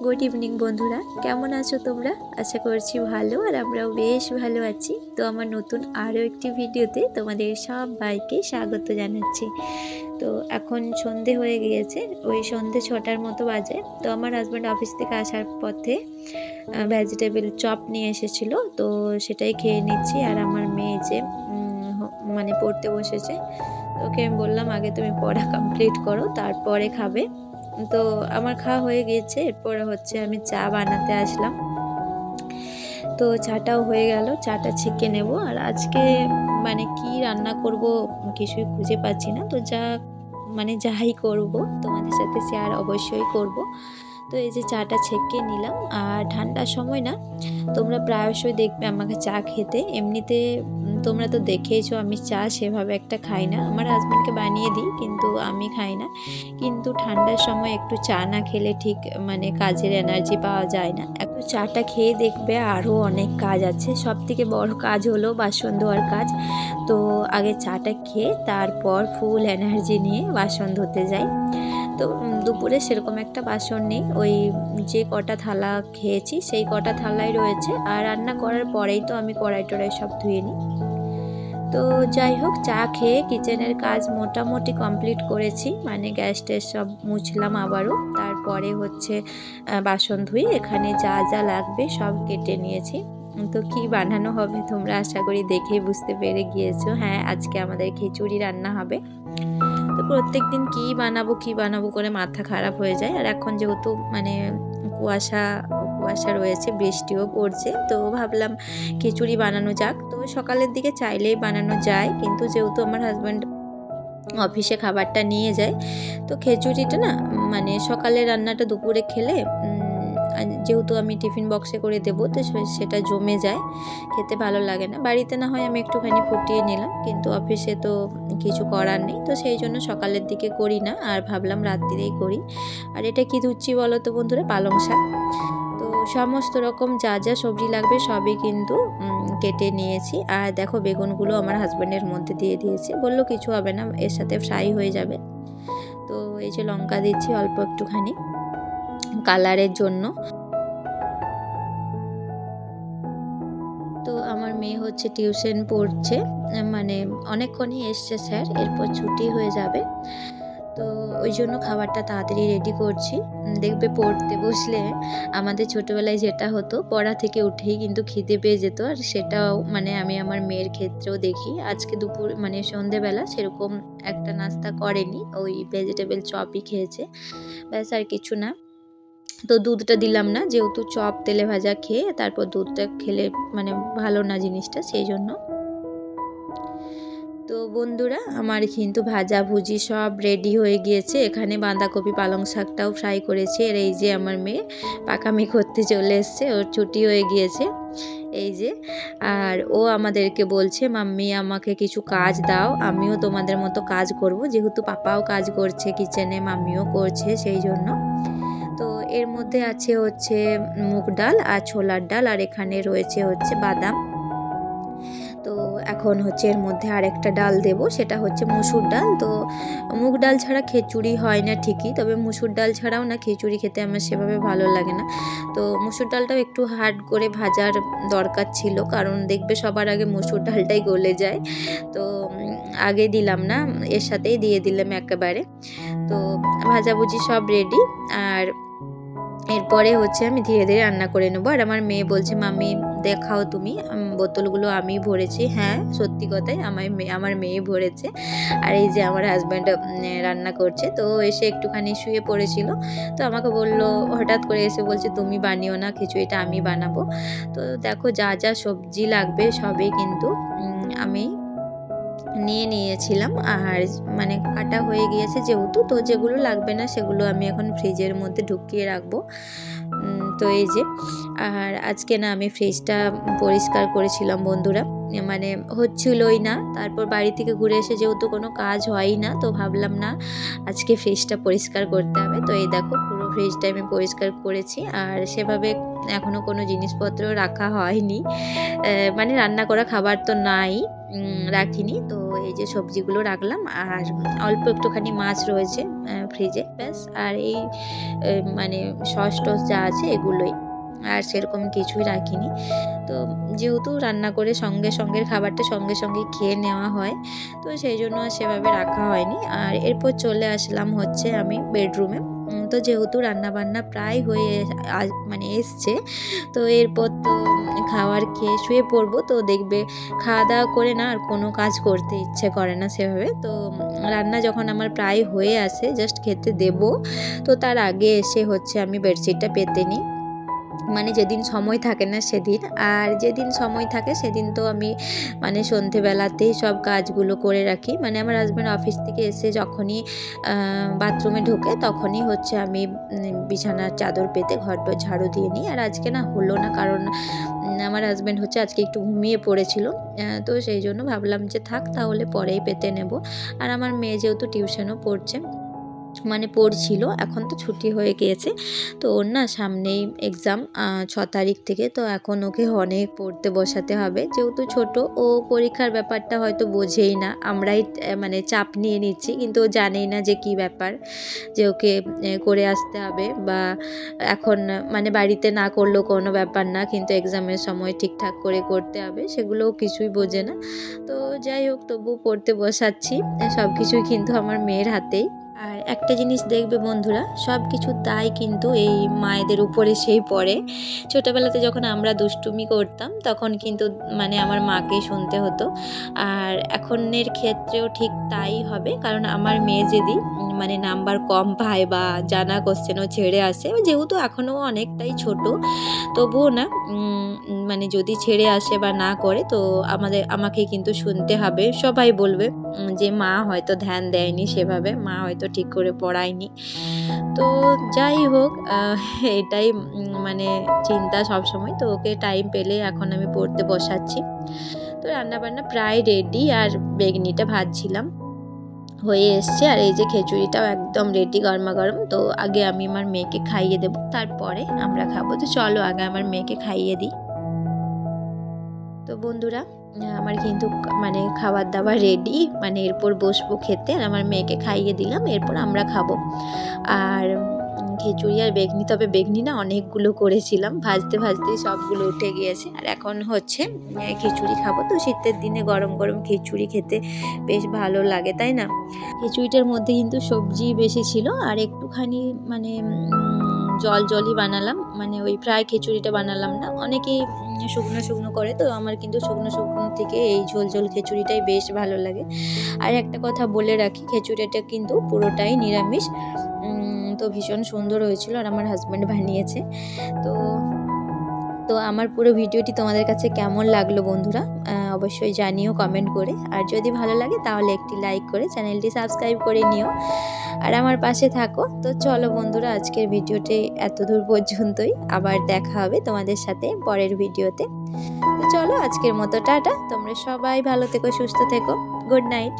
Good evening বন্ধুরা, কেমন আছো তোমরা? আশা করছি ভালো, আর আমরাও বেশ ভালো আছি। তো আমার নতুন আরও একটি ভিডিওতে তোমাদের সবাইকে স্বাগত জানাচ্ছি। তো এখন সন্ধে হয়ে গিয়েছে, ওই সন্ধে 6টার মতো বাজে। তো আমার হাজব্যান্ড অফিস থেকে আসার পথে ভেজিটেবল চপ নিয়ে এসেছিলো, তো সেটাই খেয়ে নিচ্ছি। আর আমার মেয়ে যে মানে পড়তে বসেছে, ওকে আমি বললাম আগে তুমি পড়া কমপ্লিট করো, তারপরে খাবে। তো আমার খাওয়া হয়ে গিয়েছে। এরপর হচ্ছে আমি চা বানাতে আসলাম। তো চাটাও হয়ে গেল, চাটা ছেঁকে নেব। আর আজকে মানে কি রান্না করব কিছুই খুঁজে পাচ্ছি না। তো যাই করব তোমাদের সাথে শেয়ার অবশ্যই করব। তো এই যে চাটা ছেঁকে নিলাম। আর ঠান্ডার সময় না তোমরা প্রায়শই দেখবে আমাকে চা খেতে। এমনিতে তোমরা তো দেখেইছো আমি চা সেভাবে একটা খাই না, আমার হাজব্যান্ডকে বানিয়ে দিই, কিন্তু আমি খাই না। কিন্তু ঠান্ডার সময় একটু চা না খেলে ঠিক মানে কাজের এনার্জি পাওয়া যায় না। একটু চাটা খেয়ে দেখবে আরও অনেক কাজ আছে। সব থেকে বড় কাজ হলো বাসন ধোয়ার কাজ। তো আগে চাটা খেয়ে তারপর ফুল এনার্জি নিয়ে বাসন ধুতে যাই। তো দুপুরে সেরকম একটা বাসন নেই, ওই যে কটা থালা খেয়েছি সেই কটা থালাই রয়েছে। আর রান্না করার পরেই তো আমি কড়াই টড়াই সব ধুয়ে নিই। তো যাই হোক, চা খেয়ে কিচেনের কাজ মোটামুটি কমপ্লিট করেছি, মানে গ্যাস ট্যাস সব মুছলাম আবারও। তারপরে হচ্ছে বাসন ধুই, এখানে যা যা লাগবে সব কেটে নিয়েছি। তো কি বানানো হবে তোমরা আশা করি দেখেই বুঝতে পেরে গিয়েছো। হ্যাঁ, আজকে আমাদের খিচুড়ি রান্না হবে। তো প্রত্যেক দিন কী বানাবো করে মাথা খারাপ হয়ে যায়। আর এখন যেহেতু মানে কুয়াশা কুয়াশা রয়েছে, বৃষ্টিও পড়ছে, তো ভাবলাম খিচুড়ি বানানো যাক। তো সকালের দিকে চাইলেই বানানো যায়, কিন্তু যেহেতু আমার হাজব্যান্ড অফিসে খাবারটা নিয়ে যায়, তো খিচুড়িটা না মানে সকালে রান্নাটা দুপুরে খেলে যেহেতু আমি টিফিন বক্সে করে দেবো, তো সেটা জমে যায়, খেতে ভালো লাগে না। বাড়িতে না হয় আমি একটুখানি ফুটিয়ে নিলাম, কিন্তু অফিসে তো কিছু করার নেই। তো সেই জন্য সকালের দিকে করি না, আর ভাবলাম রাত্রিরেই করি। আর এটা কি ধুচ্ছি বলো তো বন্ধুরা? পালং শাক। তো সমস্ত রকম যা যা সবজি লাগবে সবই কিন্তু কেটে নিয়েছি। আর দেখো বেগুনগুলো আমার হাজব্যান্ডের মধ্যে দিয়ে দিয়েছি, বললো কিছু হবে না, এর সাথে ফ্রাই হয়ে যাবে। তো এই যে লঙ্কা দিচ্ছি অল্প একটুখানি কালারের জন্য। তো আমার মেয়ে হচ্ছে টিউশন পড়ছে, মানে অনেকক্ষণই এসছে স্যার, এরপর ছুটি হয়ে যাবে। তো ওই জন্য খাবারটা তাড়াতাড়ি রেডি করছি। দেখবে পড়তে বসলে আমাদের ছোটোবেলায় যেটা হতো, পড়া থেকে উঠেই কিন্তু খিদে পেয়ে যেত। আর সেটাও মানে আমি আমার মেয়ের ক্ষেত্রেও দেখি। আজকে দুপুর মানে সন্ধেবেলা সেরকম একটা নাস্তা করেনি, ওই ভেজিটেবল চপই খেয়েছে, ব্যাস আর কিছু না। তো দুধটা দিলাম না, যেহেতু চপ তেলে ভাজা খেয়ে তারপর দুধটা খেলে মানে ভালো না জিনিসটা, সেই জন্য। তো বন্ধুরা, আমার কিন্তু ভাজাভুজি সব রেডি হয়ে গিয়েছে। এখানে বাঁধাকপি পালং শাকটাও ফ্রাই করেছি। আর এই যে আমার মেয়ে পাকামি করতে চলে এসছে, ওর ছুটি হয়ে গিয়েছে এই যে। আর ও আমাদেরকে বলছে মাম্মি আমাকে কিছু কাজ দাও, আমিও তোমাদের মতো কাজ করব। যেহেতু পাপাও কাজ করছে কিচেনে, মাম্মিও করছে, সেই জন্য। তো এর মধ্যে আছে হচ্ছে মুগ ডাল আর ছোলার ডাল, আর এখানে রয়েছে হচ্ছে বাদাম। তো এখন হচ্ছে এর মধ্যে আরেকটা ডাল দেব, সেটা হচ্ছে মুসুর ডাল। তো মুগ ডাল ছাড়া খিচুড়ি হয় না ঠিকই, তবে মুসুর ডাল ছাড়াও না খিচুড়ি খেতে আমার সেভাবে ভালো লাগে না। তো মুসুর ডালটাও একটু হার্ড করে ভাজার দরকার ছিল, কারণ দেখবে সবার আগে মুসুর ডালটাই গলে যায়। তো আগে দিলাম না, এর সাথেই দিয়ে দিলাম একেবারে। তো ভাজাভুজি সব রেডি। আর এরপরে হচ্ছে আমি ধীরে ধীরে রান্না করে নেবো। আর আমার মেয়ে বলছে মাম্মি দেখাও তুমি, বোতলগুলো আমি ভরেছি। হ্যাঁ, সত্যি কথাই আমার মেয়ে ভরেছে। আর এই যে আমার হাজব্যান্ড রান্না করছে। তো এসে একটুখানি শুয়ে পড়েছিল, তো আমাকে বললো, হঠাৎ করে এসে বলছে তুমি বানিও না খিচুড়িটা, আমি বানাবো। তো দেখো যা যা সবজি লাগবে সবই কিন্তু আমি নিয়ে নিয়েছিলাম। আর মানে কাটা হয়ে গিয়েছে যেহেতু, তো যেগুলো লাগবে না সেগুলো আমি এখন ফ্রিজের মধ্যে ঢুকিয়ে রাখবো। তো এই যে, আর আজকে না আমি ফ্রিজটা পরিষ্কার করেছিলাম বন্ধুরা, মানে হচ্ছিলই না। তারপর বাড়ি থেকে ঘুরে এসে যেহেতু কোনো কাজ হয়ই না, তো ভাবলাম না আজকে ফ্রিজটা পরিষ্কার করতে হবে। তো এই দেখো পুরো ফ্রিজটা আমি পরিষ্কার করেছি, আর সেভাবে এখনও কোনো জিনিসপত্র রাখা হয়নি, মানে রান্না করা খাবার তো নাই, রাখিনি। তো এই যে সবজিগুলো রাখলাম, আর অল্প একটুখানি মাছ রয়েছে ফ্রিজে, ব্যাস। আর এই মানে সস টস যা আছে এগুলোই, আর সেরকম কিছুই রাখিনি। তো যেহেতু রান্না করে সঙ্গে সঙ্গের খাবারটা সঙ্গে সঙ্গে খেয়ে নেওয়া হয়, তো সেই জন্য আর সেভাবে রাখা হয়নি। আর এরপর চলে আসলাম হচ্ছে আমি বেডরুমে। তো যেহেতু রান্নাবান্না প্রায় হয়ে মানে এসছে, তো এরপর তো খাবার খেয়ে শুয়ে পড়বো। তো দেখবে খাওয়া দাওয়া করে না আর কোনো কাজ করতে ইচ্ছে করে না সেভাবে। তো রান্না যখন আমার প্রায় হয়ে আসে, জাস্ট খেতে দেবো, তো তার আগে এসে হচ্ছে আমি বেডশিটটা পেতে নিই, মানে যেদিন সময় থাকে না সেদিন। আর যেদিন সময় থাকে সেদিন তো আমি মানে সন্ধেবেলাতেই সব কাজগুলো করে রাখি। মানে আমার হাজব্যান্ড অফিস থেকে এসে যখনই বাথরুমে ঢোকে তখনই হচ্ছে আমি বিছানার চাদর পেতে ঘরদোর ঝাড়ু দিয়ে নিই। আর আজকে না হলো না, কারণ আমার হাজব্যান্ড হচ্ছে আজকে একটু ঘুমিয়ে পড়েছিল, তো সেই জন্য ভাবলাম যে থাক তাহলে পরেই পেতে নেব। আর আমার মেয়ে যেহেতু টিউশনও পড়ছে, মানে পড়ছিল, এখন তো ছুটি হয়ে গিয়েছে, তো ওর না সামনেই এক্সাম 6 তারিখ থেকে। তো এখন ওকে অনেক পড়তে বসাতে হবে, যেহেতু ছোট, ও পরীক্ষার ব্যাপারটা হয়তো বোঝেই না, আমরাই মানে চাপ নিয়ে নিচ্ছি, কিন্তু ও জানেই না যে কি ব্যাপার, যে ওকে করে আসতে হবে, বা এখন মানে বাড়িতে না করলেও কোনো ব্যাপার না, কিন্তু এক্সামের সময় ঠিকঠাক করে করতে হবে, সেগুলোও কিছুই বোঝে না। তো যাই হোক, তবু পড়তে বসাচ্ছি, সব কিছুই কিন্তু আমার মেয়ের হাতেই। আর একটা জিনিস দেখবে বন্ধুরা, সব কিছুর দায় কিন্তু এই মায়েদের উপরে সেই পড়ে। ছোটোবেলাতে যখন আমরা দুষ্টুমি করতাম তখন কিন্তু মানে আমার মাকেই শুনতে হতো, আর এখনের ক্ষেত্রেও ঠিক তাই হবে, কারণ আমার মেয়ে যদি মানে নাম্বার কম পায় বা জানা কোশ্চেনও ছেড়ে আসে, যেহেতু এখনও অনেকটাই ছোট, তবুও না মানে যদি ছেড়ে আসে বা না করে, তো আমাকে কিন্তু শুনতে হবে। সবাই বলবে যে মা হয়তো ধ্যান দেয়নি সেভাবে, মা হয়তো ঠিক করে পড়ায়নি। তো যাই হোক, এটাই মানে চিন্তা সবসময়। তো ওকে টাইম পেলে এখন আমি পড়তে বসাচ্ছি। তো রান্নাবান্না প্রায় রেডি, আর বেগনিটা ভাজছিলাম, হয়ে এসছে। আর এই যে খিচুড়িটাও একদম রেডি, গরমা গরম। তো আগে আমি আমার মেয়েকে খাইয়ে দেবো, তারপরে আমরা খাবো। তো চলো আগে আমার মেয়েকে খাইয়ে দিই। তো বন্ধুরা, আমার কিন্তু মানে খাবার দাবার রেডি, মানে এরপর বসবো খেতে, আর আমার মেয়েকে খাইয়ে দিলাম, এরপর আমরা খাবো। আর খিচুড়ি আর বেগনি, তবে বেগনি না অনেকগুলো করেছিলাম, ভাজতে ভাজতেই সবগুলো উঠে গিয়েছে। আর এখন হচ্ছে খিচুড়ি খাবো। তো শীতের দিনে গরম গরম খিচুড়ি খেতে বেশ ভালো লাগে, তাই না? খিচুড়িটার মধ্যে কিন্তু সবজি বেশি ছিল, আর একটুখানি মানে জলই বানালাম, মানে ওই ফ্রাই খিচুড়িটা বানালাম না। অনেকেই শুকনো শুকনো করে, তো আমার কিন্তু শুকনো শুকনো থেকে এই ঝোল খিচুড়িটাই বেশ ভালো লাগে। আর একটা কথা বলে রাখি, খিচুড়িটা কিন্তু পুরোটাই নিরামিষ, তো ভীষণ সুন্দর হয়েছিল, আর আমার হাজব্যান্ড বানিয়েছে। তো তো আমার পুরো ভিডিওটি তোমাদের কাছে কেমন লাগলো বন্ধুরা, অবশ্যই জানিও কমেন্ট করে। আর যদি ভালো লাগে তাহলে একটি লাইক করে চ্যানেলটি সাবস্ক্রাইব করে নিও, আর আমার পাশে থাকো। তো চলো বন্ধুরা, আজকের ভিডিওটি এতদূর পর্যন্তই, আবার দেখা হবে তোমাদের সাথে পরের ভিডিওতে। তো চলো আজকের মতো টাটা, তোমরা সবাই ভালো থেকো, সুস্থ থেকো, গুড নাইট।